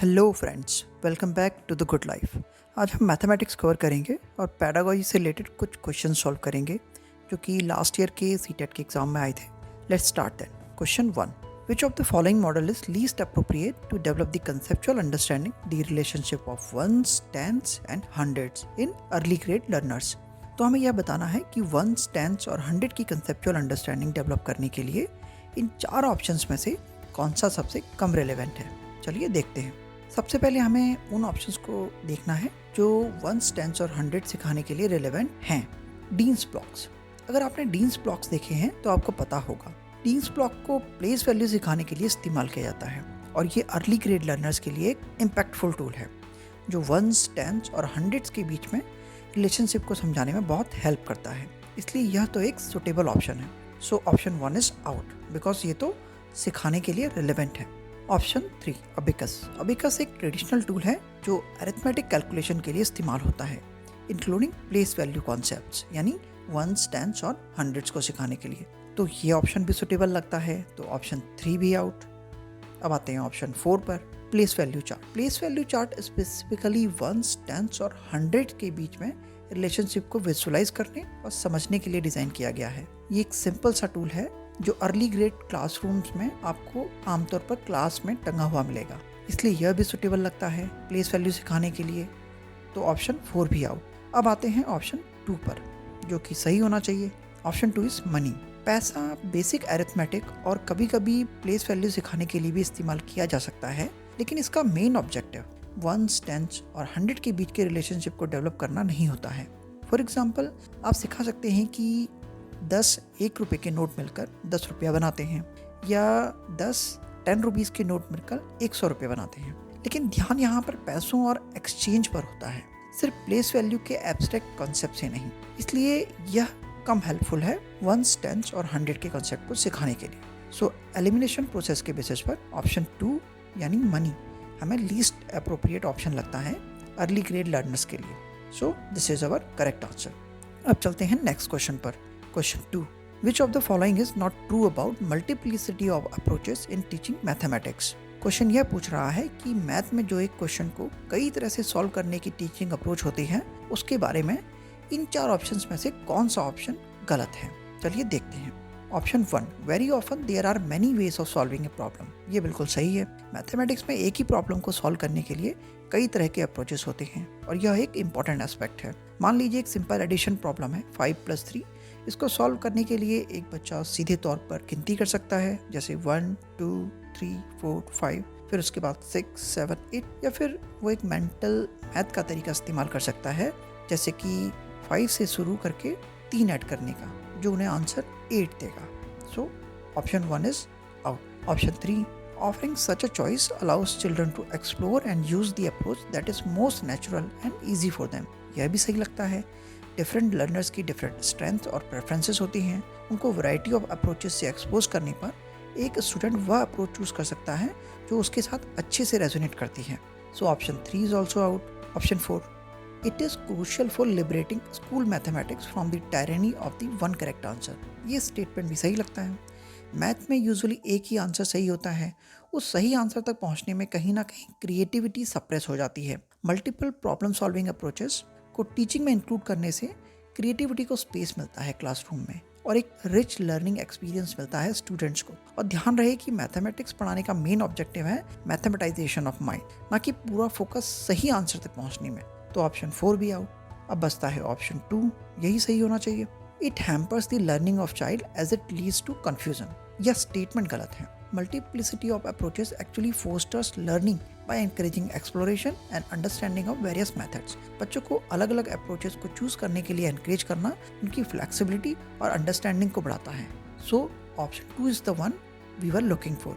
Hello friends, welcome back to the good life. आज हम mathematics cover करेंगे और पैडागोजी से रिलेटेड कुछ क्वेश्चन सॉल्व करेंगे जो कि लास्ट ईयर के सीटेट के एग्जाम में आए थे। Let's start then. Question 1, which of the following model is least appropriate to develop the conceptual understanding the relationship of ones, tens and hundreds in early grade learners. तो हमें यह बताना है कि वंस, टेंस और हंड्रेड की conceptual understanding develop करने के लिए इन चार ऑप्शंस में से कौन सा सबसे कम रेलेवेंट है। चलिए देखते हैं। सबसे पहले हमें उन ऑप्शंस को देखना है जो वंस, टेंस और हंड्रेड सिखाने के लिए रेलेवेंट हैं। Deans blocks. अगर आपने डीन्स ब्लॉक्स देखे हैं तो आपको पता होगा डीन्स ब्लॉक को प्लेस वैल्यू सिखाने के लिए इस्तेमाल किया जाता है और ये अर्ली ग्रेड लर्नर्स के लिए एक इम्पैक्टफुल टूल है जो वंस, टेंस और हंड्रेड्स के बीच में रिलेशनशिप को समझाने में बहुत हेल्प करता है। इसलिए यह तो एक सुटेबल ऑप्शन है। So option 1 is out because ये तो सिखाने के लिए रिलेवेंट है। Option 3, abacus. अबिकस एक ट्रेडिशनल टूल है जो अरिथमेटिक कैलकुलेशन के लिए इस्तेमाल होता है, इंक्लूडिंग प्लेस वैल्यू कॉन्सेप्ट्स, यानी वंस, टेंस और हंड्रेड्स को सिखाने के लिए। तो ये ऑप्शन भी सुटेबल लगता है, तो ऑप्शन 3 भी आउट। अब आते हैं ऑप्शन 4 पर, place value chart. Place value chart specifically ones, tens और हंड्रेड के बीच में रिलेशनशिप को विजुअलाइज करने और समझने के लिए डिज़ाइन किया गया है। ये एक सिंपल सा टूल है जो अर्ली ग्रेड क्लासरूम्स में आपको आमतौर पर क्लास में टंगा हुआ मिलेगा, इसलिए यह भी सुटेबल लगता है प्लेस वैल्यू सिखाने के लिए। तो ऑप्शन 4 भी आउट। अब आते हैं ऑप्शन 2 पर, जो कि सही होना चाहिए। Option 2 is money. पैसा बेसिक अरिथमेटिक और कभी कभी प्लेस वैल्यू सिखाने के लिए भी इस्तेमाल किया जा सकता है, लेकिन इसका मेन ऑब्जेक्टिव वंस, टेंस और हंड्रेड के बीच के रिलेशनशिप को डेवलप करना नहीं होता है। फॉर एग्जाम्पल, आप सिखा सकते हैं कि 10 1 रुपये के नोट मिलकर 10 रुपया बनाते हैं, या 10 10 रुपीज़ के नोट मिलकर 100 रुपये बनाते हैं। लेकिन ध्यान यहाँ पर पैसों और एक्सचेंज पर होता है, सिर्फ प्लेस वैल्यू के एब्स्ट्रैक्ट कॉन्सेप्ट से नहीं। इसलिए यह कम हेल्पफुल है वंस, टेंस और हंड्रेड के कॉन्सेप्ट को सिखाने के लिए। सो एलिमिनेशन प्रोसेस के बेसिस पर ऑप्शन 2 यानी मनी हमें लीस्ट अप्रोप्रिएट ऑप्शन लगता है अर्ली ग्रेड लर्नर्स के लिए। So this is our correct answer. अब चलते हैं नेक्स्ट क्वेश्चन पर। Question 2. Which of the following is not true about multiplicity of approaches in teaching mathematics? Question यह पूछ रहा है कि मैथ में जो एक क्वेश्चन को कई तरह से सॉल्व करने की टीचिंग अप्रोच होती है, उसके बारे में इन चार ऑप्शंस में से कौन सा ऑप्शन गलत है। चलिए देखते हैं। Option 1, very often there are many ways of solving a problem. ये बिल्कुल सही है। मैथमेटिक्स में एक ही प्रॉब्लम को सॉल्व करने के लिए कई तरह के अप्रोचेस होते हैं और यह एक इंपॉर्टेंट एस्पेक्ट है। मान लीजिए एक सिंपल एडिशन प्रॉब्लम है 5 + 3। इसको सॉल्व करने के लिए एक बच्चा सीधे तौर पर गिनती कर सकता है, जैसे 1 2 3 4 5, फिर उसके बाद 6 7 8, या फिर वो एक मेंटल मैथ का तरीका इस्तेमाल कर सकता है, जैसे कि 5 से शुरू करके 3 ऐड करने का, जो उन्हें आंसर 8 देगा। So option 1 is out. Option 3, offering such a choice allows children to explore and use the approach that is most natural and easy for them। यह भी सही लगता है। डिफरेंट लर्नर्स की डिफरेंट स्ट्रेंथ और प्रेफरेंसेस होती हैं, उनको वैरायटी ऑफ अप्रोचेस से एक्सपोज करने पर एक स्टूडेंट वह अप्रोच चूज कर सकता है जो उसके साथ अच्छे से रेजोनेट करती है। So option 3 is also out. Option 4, it is crucial for liberating school mathematics from the tyranny of the one correct answer. ये स्टेटमेंट भी सही लगता है। मैथ में यूजुअली एक ही आंसर सही होता है, उस सही आंसर तक पहुंचने में कहीं ना कहीं क्रिएटिविटी सप्रेस हो जाती है। मल्टीपल प्रॉब्लम सॉल्विंग अप्रोचेस को टीचिंग में इंक्लूड करने से क्रिएटिविटी को स्पेस मिलता है क्लासरूम में और एक रिच लर्निंग एक्सपीरियंस मिलता है स्टूडेंट्स को। और ध्यान रहे कि मैथमेटिक्स पढ़ाने का मेन ऑब्जेक्टिव है मैथमेटाइजेशन ऑफ माइंड, ना कि पूरा फोकस सही आंसर तक पहुंचने में। तो ऑप्शन 4 भी आउट। अब बचता है ऑप्शन 2, यही सही होना चाहिए। It hampers the learning of child as it leads to confusion. यह स्टेटमेंट गलत है। Multiplicity of approaches actually fosters learning by encouraging exploration and understanding of various methods। बच्चों को अलग अलग अप्रोचेस को चूज करने के लिए एनकरेज करना उनकी फ्लेक्सिबिलिटी और अंडरस्टैंडिंग को बढ़ाता है। So option 2 is the one we were looking for.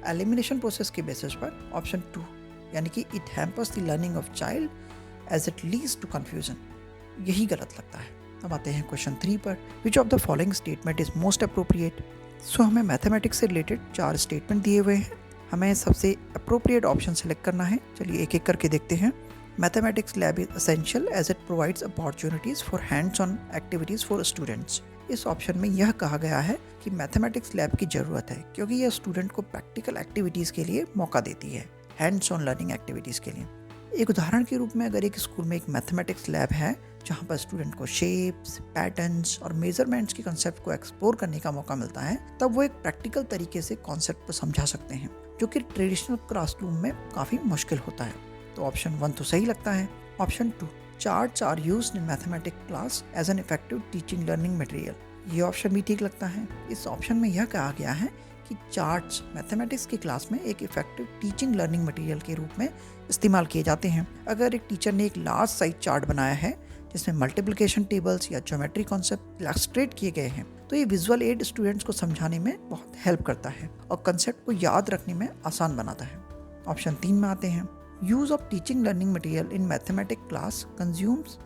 Elimination process के बेसिस पर ऑप्शन 2 यानी कि it hampers the learning of child as it leads to confusion, यही गलत लगता है। अब आते हैं क्वेश्चन 3 पर। Which of the following statement is most appropriate. So हमें मैथमेटिक्स से रिलेटेड 4 स्टेटमेंट दिए हुए हैं, हमें सबसे अप्रोप्रिएट ऑप्शन सेलेक्ट करना है। चलिए एक एक करके देखते हैं। Mathematics lab is essential as it provides opportunities for hands on activities for students. इस ऑप्शन में यह कहा गया है कि मैथमेटिक्स लैब की ज़रूरत है क्योंकि यह स्टूडेंट को प्रैक्टिकल एक्टिविटीज़ के लिए मौका देती है। हैंड्स ऑन लर्निंग एक्टिविटीज़ के लिए। एक उदाहरण के रूप में अगर एक स्कूल में एक मैथमेटिक्स लैब है जहाँ पर स्टूडेंट को शेप्स, पैटर्न्स और मेजरमेंट्स के कॉन्सेप्ट को एक्सप्लोर करने का मौका मिलता है, तब वो एक प्रैक्टिकल तरीके से कॉन्सेप्ट को समझा सकते हैं, जो कि ट्रेडिशनल क्लासरूम में काफ़ी मुश्किल होता है। तो ऑप्शन 1 तो सही लगता है। Option 2, charts are used in mathematics class as an effective teaching learning material. ये ऑप्शन भी ठीक लगता है। इस ऑप्शन में यह कहा गया है कि चार्ट्स मैथमेटिक्स की क्लास में एक इफेक्टिव टीचिंग लर्निंग मटेरियल के रूप में इस्तेमाल किए जाते हैं। अगर एक टीचर ने एक लार्ज साइज चार्ट बनाया है जिसमें मल्टीप्लिकेशन टेबल्स या ज्योमेट्री कॉन्सेप्ट इलस्ट्रेट किए गए हैं, तो ये विजुअल एड स्टूडेंट्स को समझाने में बहुत हेल्प करता है और कंसेप्ट को याद रखने में आसान बनाता है। ऑप्शन 3 में आते हैं। Use of teaching learning material in mathematics class consumes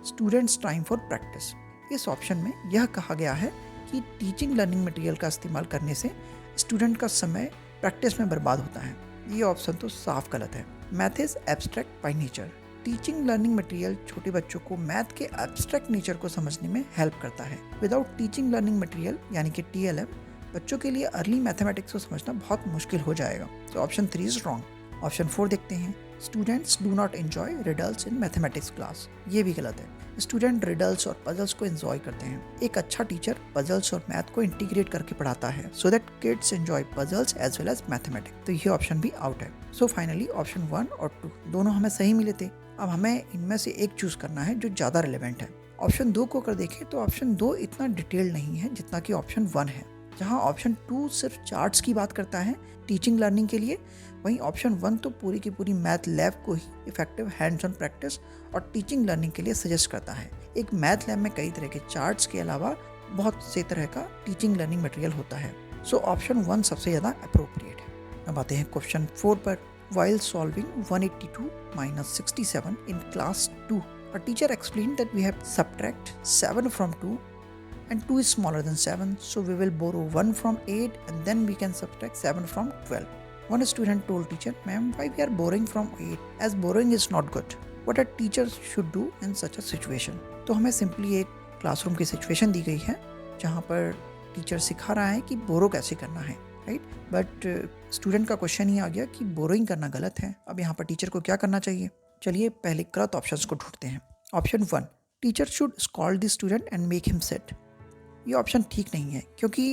students time for practice. इस ऑप्शन में यह कहा गया है कि टीचिंग लर्निंग मटेरियल का इस्तेमाल करने से स्टूडेंट का समय प्रैक्टिस में बर्बाद होता है। ये ऑप्शन तो साफ गलत है। Math is abstract by nature. Teaching learning material छोटे बच्चों को मैथ के एब्स्ट्रैक्ट नेचर को समझने में हेल्प करता है। विदाउट टीचिंग लर्निंग मटेरियल यानी कि TLM, बच्चों के लिए अर्ली मैथमेटिक्स को समझना बहुत मुश्किल हो जाएगा। तो ऑप्शन 3 इज रॉन्ग। ऑप्शन 4 देखते हैं। Students do not enjoy riddles in mathematics class. ये भी गलत है। स्टूडेंट रिडल्स और पजल्स को एंजॉय करते हैं। एक अच्छा टीचर पजल्स और मैथ को इंटीग्रेट करके पढ़ाता है so that kids enjoy puzzles as well as mathematics. तो ये ऑप्शन भी आउट है। सो फाइनली ऑप्शन 1 और 2 दोनों हमें सही मिले थे। अब हमें इनमें से एक चूज करना है जो ज़्यादा रिलेवेंट है। ऑप्शन 2 को अगर देखें तो ऑप्शन 2 इतना डिटेल नहीं है जितना कि ऑप्शन 1 है। जहां ऑप्शन 2 सिर्फ चार्ट्स की बात करता है टीचिंग लर्निंग के लिए, वहीं ऑप्शन 1 तो पूरी की पूरी मैथ लैब को ही इफेक्टिव हैंड्स ऑन प्रैक्टिस और टीचिंग लर्निंग के लिए सजेस्ट करता है। एक मैथ लैब में कई तरह के चार्ट्स के अलावा बहुत से तरह का टीचिंग लर्निंग मटेरियल होता है। सो ऑप्शन 1 सबसे ज़्यादा अप्रोप्रिएट है। अब आते हैं क्वेश्चन 4 पर। While solving 182 minus 67 in class 2, a teacher explained that we have subtract 7 from 2 and 2 is smaller than 7, so we will borrow 1 from 8 and then we can subtract 7 from 12. One student told teacher, "Ma'am, why we are borrowing from 8 as borrowing is not good. What a teacher should do in such a situation?" तो हमें simply एक classroom की situation दी गई है जहाँ पर teacher सिखा रहा है कि बोरो कैसे करना है, राइट। बट स्टूडेंट का क्वेश्चन ही आ गया कि बोरोइंग करना गलत है। अब यहाँ पर टीचर को क्या करना चाहिए? चलिए पहले गलत ऑप्शंस को ढूंढते हैं। Option 1, teacher should scold the student and make him set. ये ऑप्शन ठीक नहीं है क्योंकि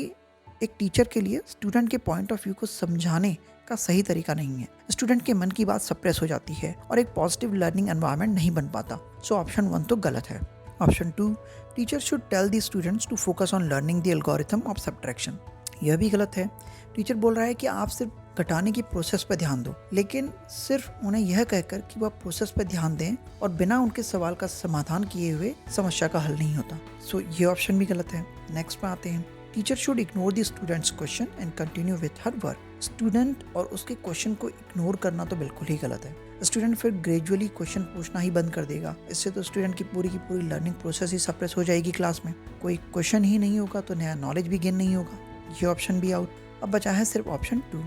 एक टीचर के लिए स्टूडेंट के पॉइंट ऑफ व्यू को समझाने का सही तरीका नहीं है। स्टूडेंट के मन की बात सप्रेस हो जाती है और एक पॉजिटिव लर्निंग एनवायरनमेंट नहीं बन पाता। सो ऑप्शन 1 तो गलत है। Option 2, teacher should tell the students to focus on learning the algorithm of subtraction. यह भी गलत है। टीचर बोल रहा है कि आप सिर्फ घटाने की प्रोसेस पर ध्यान दो, लेकिन सिर्फ उन्हें यह कहकर कि वह प्रोसेस पर ध्यान दें और बिना उनके सवाल का समाधान किए हुए समस्या का हल नहीं होता। सो ये ऑप्शन भी गलत है। नेक्स्ट पे आते हैं। Teacher should ignore the students question and continue with her work. Student और उसके क्वेश्चन को इग्नोर करना तो बिल्कुल ही गलत है। स्टूडेंट फिर ग्रेजुअली क्वेश्चन पूछना ही बंद कर देगा। इससे तो स्टूडेंट की पूरी लर्निंग प्रोसेस ही सप्रेस हो जाएगी क्लास में। कोई क्वेश्चन ही नहीं होगा तो नया नॉलेज भी गेन नहीं होगा। ये ऑप्शन भी आउट। अब बचा है सिर्फ ऑप्शन 2,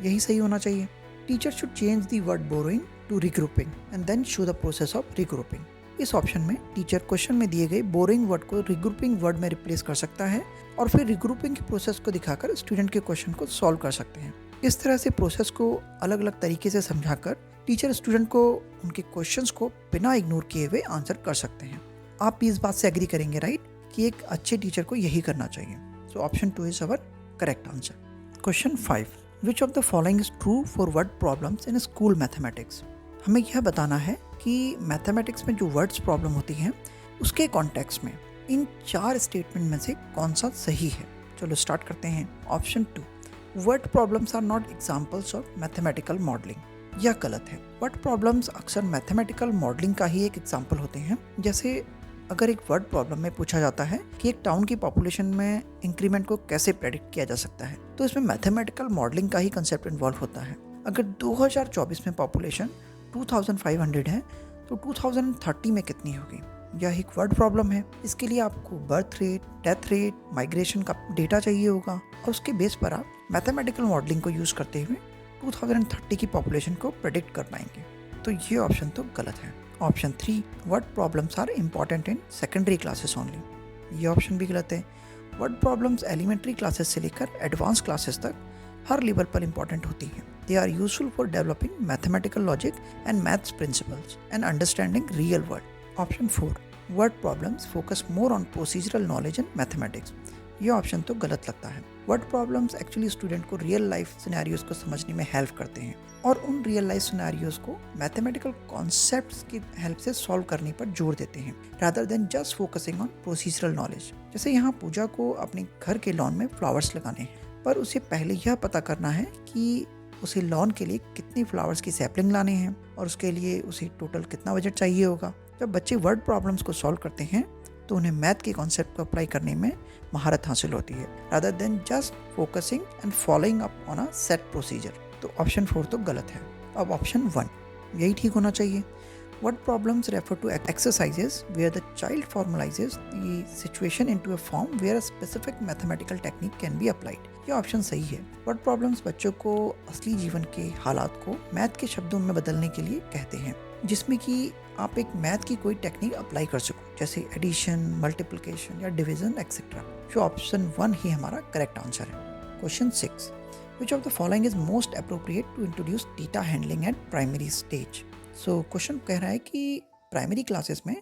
यही सही होना चाहिए। Teacher should change the word borrowing to regrouping and then show the process of regrouping. इस ऑप्शन में टीचर क्वेश्चन में दिए गए बोरिंग वर्ड को रिग्रुपिंग वर्ड में रिप्लेस कर सकता है और फिर रिग्रुपिंग की प्रोसेस को दिखाकर स्टूडेंट के क्वेश्चन को सॉल्व कर सकते हैं। इस तरह से प्रोसेस को अलग अलग तरीके से समझाकर टीचर स्टूडेंट को उनके क्वेश्चंस को बिना इग्नोर किए हुए आंसर कर सकते हैं। आप भी इस बात से एग्री करेंगे, राइट, कि एक अच्छे टीचर को यही करना चाहिए। सो option 2 is our correct answer. Question 5, which of the following is true for word problems in school mathematics. हमें यह बताना है कि मैथमेटिक्स में जो वर्ड्स प्रॉब्लम होती हैं उसके कॉन्टेक्स्ट में इन 4 स्टेटमेंट में से कौन सा सही है। चलो स्टार्ट करते हैं। Option 2, word problems are not examples of mathematical modelling. यह गलत है। वर्ड प्रॉब्लम्स अक्सर मैथमेटिकल मॉडलिंग का ही एक एग्जाम्पल होते हैं। जैसे अगर एक वर्ड प्रॉब्लम में पूछा जाता है कि एक टाउन की पॉपुलेशन में इंक्रीमेंट को कैसे प्रेडिक्ट किया जा सकता है, तो इसमें मैथमेटिकल मॉडलिंग का ही कंसेप्ट इन्वॉल्व होता है। अगर 2024 में पॉपुलेशन 2500 है तो 2030 में कितनी होगी? यह एक वर्ड प्रॉब्लम है। इसके लिए आपको birth rate, death rate, migration का डेटा चाहिए होगा और उसके बेस पर आप मैथमेटिकल मॉडलिंग को यूज़ करते हुए 2030 की पॉपुलेशन को प्रेडिक्ट कर पाएंगे। तो ये ऑप्शन तो गलत है। Option 3, word problems are important in secondary classes only. ये ऑप्शन भी गलत है। वर्ड प्रॉब्लम्स एलिमेंट्री क्लासेस से लेकर एडवांस क्लासेस तक हर लेवल पर इम्पॉर्टेंट होती हैं। They are useful for developing mathematical logic and maths principles and understanding real world. Option 4. Word problems focus more on procedural knowledge and mathematics. ये option तो गलत लगता है। वर्ड प्रॉब्लम्स एक्चुअली स्टूडेंट को real life scenarios को समझने में help करते हैं और उन रियल लाइफ सिनेरियोज को मैथमेटिकल कॉन्सेप्ट्स की हेल्प से सॉल्व करने पर जोर देते हैं rather than just focusing on procedural knowledge. जैसे यहाँ पूजा को अपने घर के लॉन में फ्लावर्स लगाने हैं, पर उसे पहले यह पता करना है कि उसे लॉन के लिए कितनी फ्लावर्स की सैपलिंग लाने हैं और उसके लिए उसे टोटल कितना बजट चाहिए होगा। जब बच्चे वर्ड प्रॉब्लम्स को सॉल्व करते हैं तो उन्हें मैथ के कॉन्सेप्ट को अप्लाई करने में महारत हासिल होती है rather than just focusing and following up on a set procedure. तो ऑप्शन 4 तो गलत है। अब ऑप्शन 1 यही ठीक होना चाहिए। Word problems refer to exercises where the child formalizes the situation into a form where a specific mathematical technique can be applied. ये ऑप्शन सही है। Word problems बच्चों को असली जीवन के हालात को मैथ के शब्दों में बदलने के लिए कहते हैं, जिसमें कि आप एक मैथ की कोई टेक्निक अप्लाई कर सको, जैसे एडिशन, मल्टीप्लिकेशन या डिवीजन एक्सेट्रा। जो ऑप्शन 1 ही हमारा करेक्ट आंसर है। Question 6. Which of the following is most appropriate to introduce data handling at primary stage? So question कह रहा है कि प्राइमरी क्लासेस में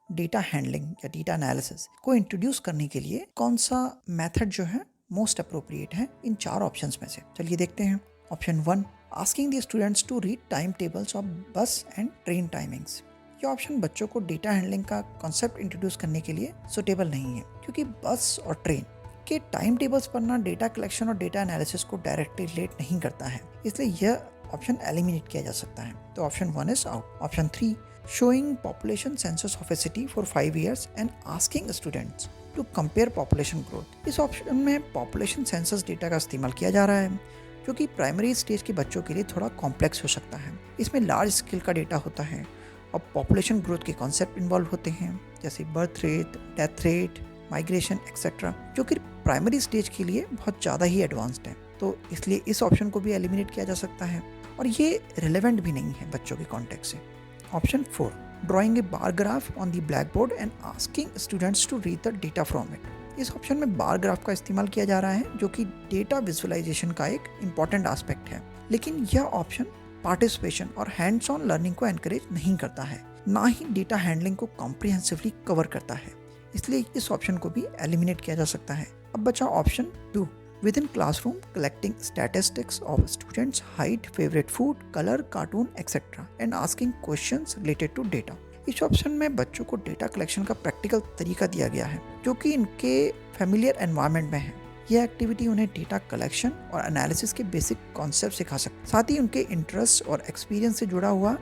डेटा हैंडलिंग या डेटा एनालिसिस को इंट्रोड्यूस करने के लिए कौन सा मेथड जो है मोस्ट अप्रोप्रिएट है इन 4 ऑप्शंस में से। चलिए देखते हैं। Option 1, asking the students to read time tables of bus and train timings. ये ऑप्शन बच्चों को डेटा हैंडलिंग का कॉन्सेप्ट इंट्रोड्यूस करने के लिए सुटेबल नहीं है, क्योंकि बस और ट्रेन के टाइम टेबल्स पढ़ना डेटा कलेक्शन और डेटा एनालिसिस को डायरेक्टली रिलेट नहीं करता है, इसलिए यह ऑप्शन एलिमिनेट किया जा सकता है। तो option 1 is out. Option 3, showing population census of a city for 5 years and asking students to compare population growth. इस ऑप्शन में पॉपुलेशन सेंसस डेटा का इस्तेमाल किया जा रहा है, जो कि प्राइमरी स्टेज के बच्चों के लिए थोड़ा कॉम्प्लेक्स हो सकता है। इसमें लार्ज स्केल का डेटा होता है और पॉपुलेशन ग्रोथ के कॉन्सेप्ट इन्वॉल्व होते हैं, जैसे birth rate, death rate, migration etcetera, जो कि प्राइमरी स्टेज के लिए बहुत ज़्यादा ही एडवांस्ड है। तो इसलिए इस ऑप्शन को भी एलिमिनेट किया जा सकता है और ये रिलेवेंट भी नहीं है बच्चों के कॉन्टेक्स्ट से। Option 4, drawing a bar graph on the blackboard and asking students to read the data from it. इस ऑप्शन में बार ग्राफ का इस्तेमाल किया जा रहा है, जो कि डेटा विजुअलाइजेशन का एक इम्पॉर्टेंट एस्पेक्ट है, लेकिन यह ऑप्शन पार्टिसिपेशन और हैंड्स ऑन लर्निंग को एनकरेज नहीं करता है, ना ही डेटा हैंडलिंग को कॉम्प्रिहेंसिवली कवर करता है, इसलिए इस ऑप्शन को भी एलिमिनेट किया जा सकता है। अब बचा option 2, within classroom collecting statistics of students' height, favorite food, color, cartoon, etc. and asking questions related to data. इस ऑप्शन में बच्चों को डेटा कलेक्शन का प्रैक्टिकल तरीका दिया गया है, जो कि इनके फेमिलियर एनवायरनमेंट में है। यह एक्टिविटी उन्हें डेटा कलेक्शन और एनालिसिस के बेसिक कॉन्सेप्ट सिखा सकती है, साथ ही उनके इंटरेस्ट और एक्सपीरियंस से जुड़ा हुआ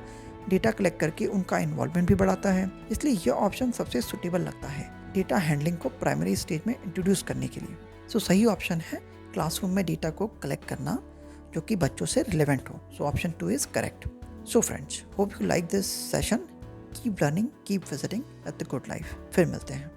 डेटा कलेक्ट करके उनका इन्वॉल्वमेंट भी बढ़ाता है, इसलिए यह ऑप्शन सबसे सुटेबल लगता है डेटा हैंडलिंग को प्राइमरी स्टेज में इंट्रोड्यूस करने के लिए। सो सही ऑप्शन है क्लासरूम में डेटा को कलेक्ट करना जो कि बच्चों से रिलेवेंट हो। सो option 2 is correct. So friends, hope you like this session. Keep learning, keep visiting at the good life. फिर मिलते हैं।